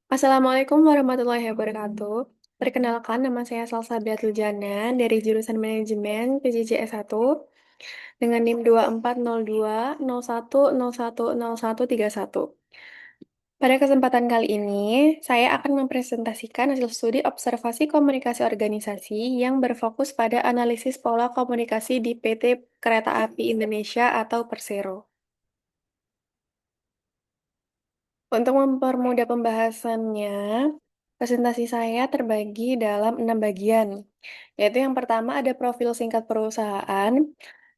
Assalamualaikum warahmatullahi wabarakatuh. Perkenalkan, nama saya Salsabiatul Jana dari jurusan Manajemen PJJ S1 dengan NIM 240201010131. Pada kesempatan kali ini, saya akan mempresentasikan hasil studi observasi komunikasi organisasi yang berfokus pada analisis pola komunikasi di PT Kereta Api Indonesia atau Persero. Untuk mempermudah pembahasannya, presentasi saya terbagi dalam 6 bagian, yaitu yang pertama ada profil singkat perusahaan,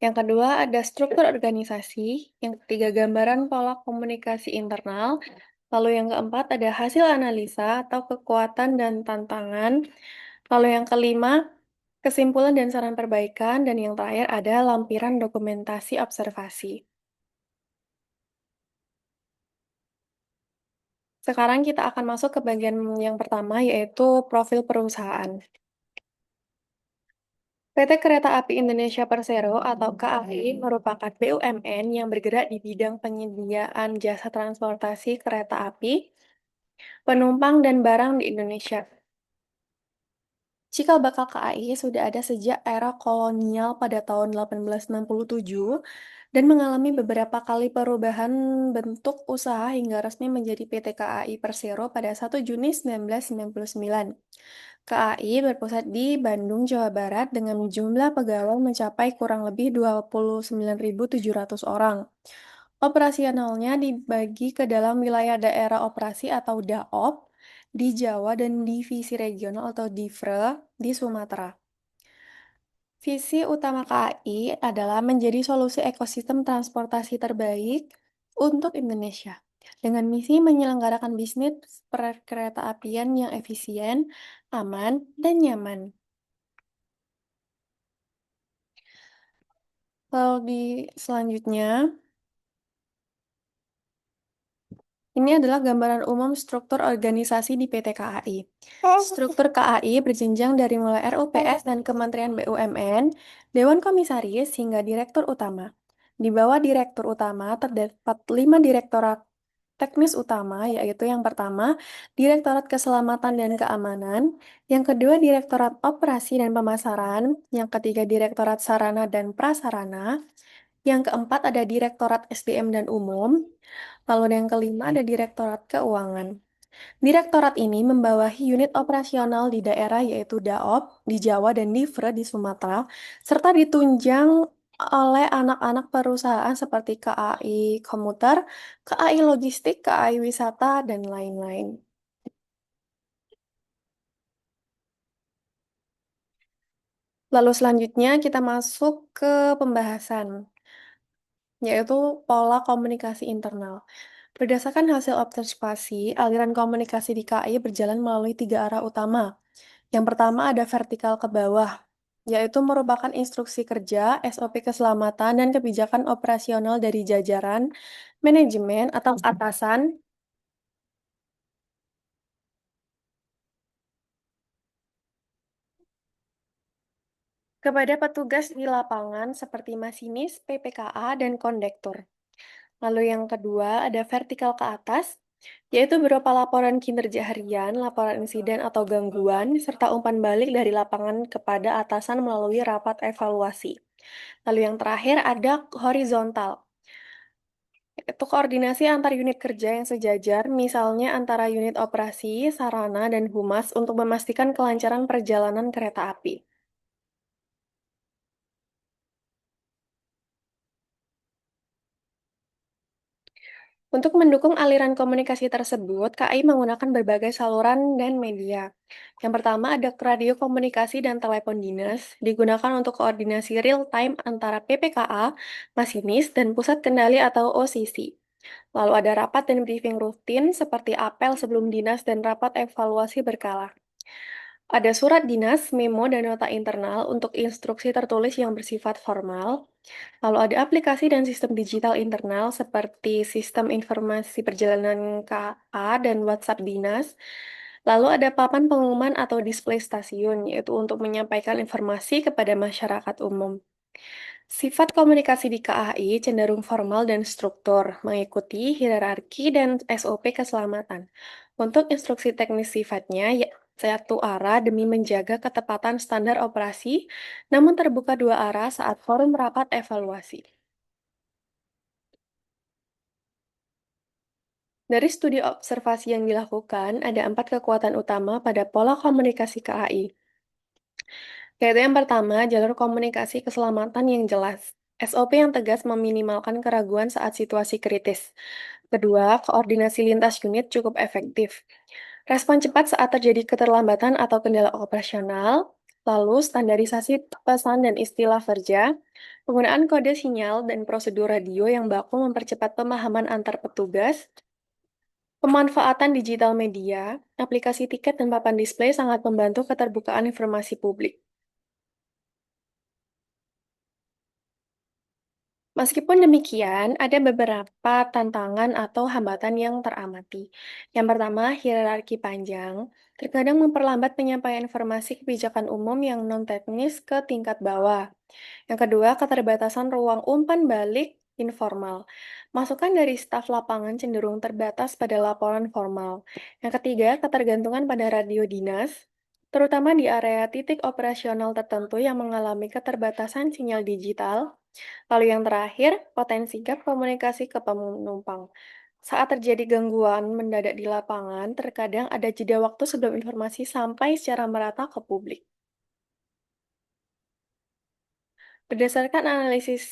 yang kedua ada struktur organisasi, yang ketiga gambaran pola komunikasi internal, lalu yang keempat ada hasil analisa atau kekuatan dan tantangan, lalu yang kelima kesimpulan dan saran perbaikan, dan yang terakhir ada lampiran dokumentasi observasi. Sekarang kita akan masuk ke bagian yang pertama, yaitu profil perusahaan. PT Kereta Api Indonesia Persero atau KAI merupakan BUMN yang bergerak di bidang penyediaan jasa transportasi kereta api, penumpang, dan barang di Indonesia. Cikal bakal KAI sudah ada sejak era kolonial pada tahun 1867 dan mengalami beberapa kali perubahan bentuk usaha hingga resmi menjadi PT KAI Persero pada 1 Juni 1999. KAI berpusat di Bandung, Jawa Barat dengan jumlah pegawai mencapai kurang lebih 29.700 orang. Operasionalnya dibagi ke dalam wilayah daerah operasi atau DAOP di Jawa dan divisi regional atau DIFRE di Sumatera. Visi utama KAI adalah menjadi solusi ekosistem transportasi terbaik untuk Indonesia dengan misi menyelenggarakan bisnis perkereta-apian yang efisien, aman, dan nyaman. Lalu selanjutnya, ini adalah gambaran umum struktur organisasi di PT KAI. Struktur KAI berjenjang dari mulai RUPS dan Kementerian BUMN, Dewan Komisaris, hingga Direktur Utama. Di bawah Direktur Utama terdapat 5 direktorat teknis utama, yaitu yang pertama, Direktorat Keselamatan dan Keamanan, yang kedua, Direktorat Operasi dan Pemasaran, yang ketiga, Direktorat Sarana dan Prasarana, yang keempat ada Direktorat SDM dan Umum, lalu yang kelima ada Direktorat Keuangan. Direktorat ini membawahi unit operasional di daerah yaitu DAOP di Jawa dan DIFRE di Sumatera, serta ditunjang oleh anak-anak perusahaan seperti KAI Komuter, KAI Logistik, KAI Wisata, dan lain-lain. Lalu selanjutnya kita masuk ke pembahasan, yaitu pola komunikasi internal. Berdasarkan hasil observasi, aliran komunikasi di KAI berjalan melalui 3 arah utama. Yang pertama ada vertikal ke bawah, yaitu merupakan instruksi kerja, SOP keselamatan, dan kebijakan operasional dari jajaran, manajemen, atau atasan kepada petugas di lapangan seperti masinis, PPKA, dan kondektur. Lalu yang kedua ada vertikal ke atas, yaitu berupa laporan kinerja harian, laporan insiden atau gangguan, serta umpan balik dari lapangan kepada atasan melalui rapat evaluasi. Lalu yang terakhir ada horizontal, yaitu koordinasi antar unit kerja yang sejajar, misalnya antara unit operasi, sarana, dan humas untuk memastikan kelancaran perjalanan kereta api. Untuk mendukung aliran komunikasi tersebut, KAI menggunakan berbagai saluran dan media. Yang pertama ada radio komunikasi dan telepon dinas, digunakan untuk koordinasi real-time antara PPKA, masinis, dan pusat kendali atau OCC. Lalu ada rapat dan briefing rutin seperti apel sebelum dinas dan rapat evaluasi berkala. Ada surat dinas, memo, dan nota internal untuk instruksi tertulis yang bersifat formal. Lalu ada aplikasi dan sistem digital internal seperti sistem informasi perjalanan KA dan WhatsApp dinas. Lalu ada papan pengumuman atau display stasiun, yaitu untuk menyampaikan informasi kepada masyarakat umum. Sifat komunikasi di KAI cenderung formal dan struktur, mengikuti hierarki dan SOP keselamatan. Untuk instruksi teknis sifatnya, ya, satu arah demi menjaga ketepatan standar operasi, namun terbuka dua arah saat forum rapat evaluasi. Dari studi observasi yang dilakukan, ada 4 kekuatan utama pada pola komunikasi KAI, yaitu yang pertama, jalur komunikasi keselamatan yang jelas. SOP yang tegas meminimalkan keraguan saat situasi kritis. Kedua, koordinasi lintas unit cukup efektif. Respon cepat saat terjadi keterlambatan atau kendala operasional, lalu standarisasi pesan dan istilah kerja, penggunaan kode sinyal dan prosedur radio yang baku mempercepat pemahaman antar petugas, pemanfaatan digital media, aplikasi tiket dan papan display sangat membantu keterbukaan informasi publik. Meskipun demikian, ada beberapa tantangan atau hambatan yang teramati. Yang pertama, hierarki panjang, terkadang memperlambat penyampaian informasi kebijakan umum yang non-teknis ke tingkat bawah. Yang kedua, keterbatasan ruang umpan balik informal. Masukan dari staf lapangan cenderung terbatas pada laporan formal. Yang ketiga, ketergantungan pada radio dinas, terutama di area titik operasional tertentu yang mengalami keterbatasan sinyal digital. Lalu yang terakhir, potensi gap komunikasi ke penumpang. Saat terjadi gangguan mendadak di lapangan, terkadang ada jeda waktu sebelum informasi sampai secara merata ke publik. Berdasarkan analisis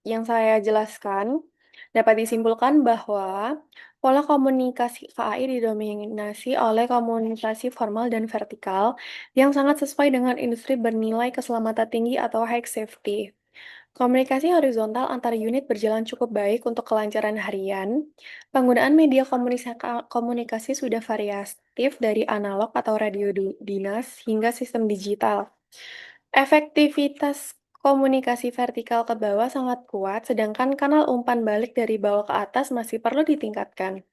yang saya jelaskan, dapat disimpulkan bahwa pola komunikasi KAI didominasi oleh komunikasi formal dan vertikal yang sangat sesuai dengan industri bernilai keselamatan tinggi atau high safety. Komunikasi horizontal antar unit berjalan cukup baik untuk kelancaran harian. Penggunaan media komunikasi sudah variatif dari analog atau radio dinas hingga sistem digital. Efektivitas komunikasi vertikal ke bawah sangat kuat, sedangkan kanal umpan balik dari bawah ke atas masih perlu ditingkatkan.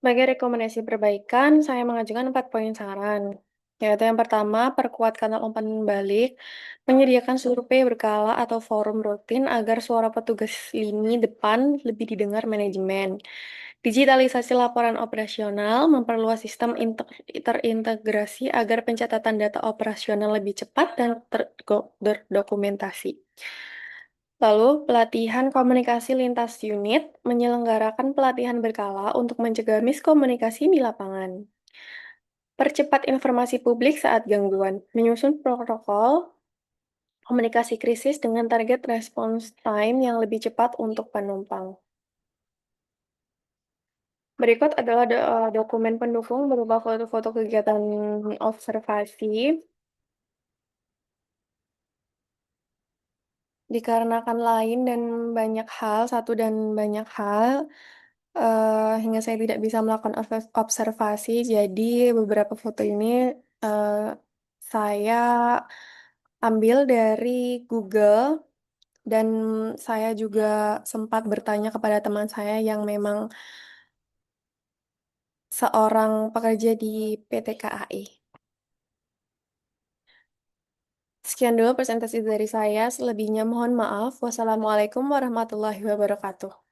Sebagai rekomendasi perbaikan, saya mengajukan 4 poin saran. Yaitu yang pertama, perkuat kanal umpan balik, menyediakan survei berkala atau forum rutin agar suara petugas lini depan lebih didengar manajemen. Digitalisasi laporan operasional, memperluas sistem terintegrasi agar pencatatan data operasional lebih cepat dan terdokumentasi. Lalu, pelatihan komunikasi lintas unit menyelenggarakan pelatihan berkala untuk mencegah miskomunikasi di lapangan. Percepat informasi publik saat gangguan, menyusun protokol komunikasi krisis dengan target response time yang lebih cepat untuk penumpang. Berikut adalah dokumen pendukung berupa foto-foto kegiatan observasi. Dikarenakan lain dan banyak hal, satu dan banyak hal, hingga saya tidak bisa melakukan observasi, jadi beberapa foto ini eh, saya ambil dari Google dan saya juga sempat bertanya kepada teman saya yang memang seorang pekerja di PT KAI. Sekian dulu presentasi dari saya, selebihnya mohon maaf. Wassalamualaikum warahmatullahi wabarakatuh.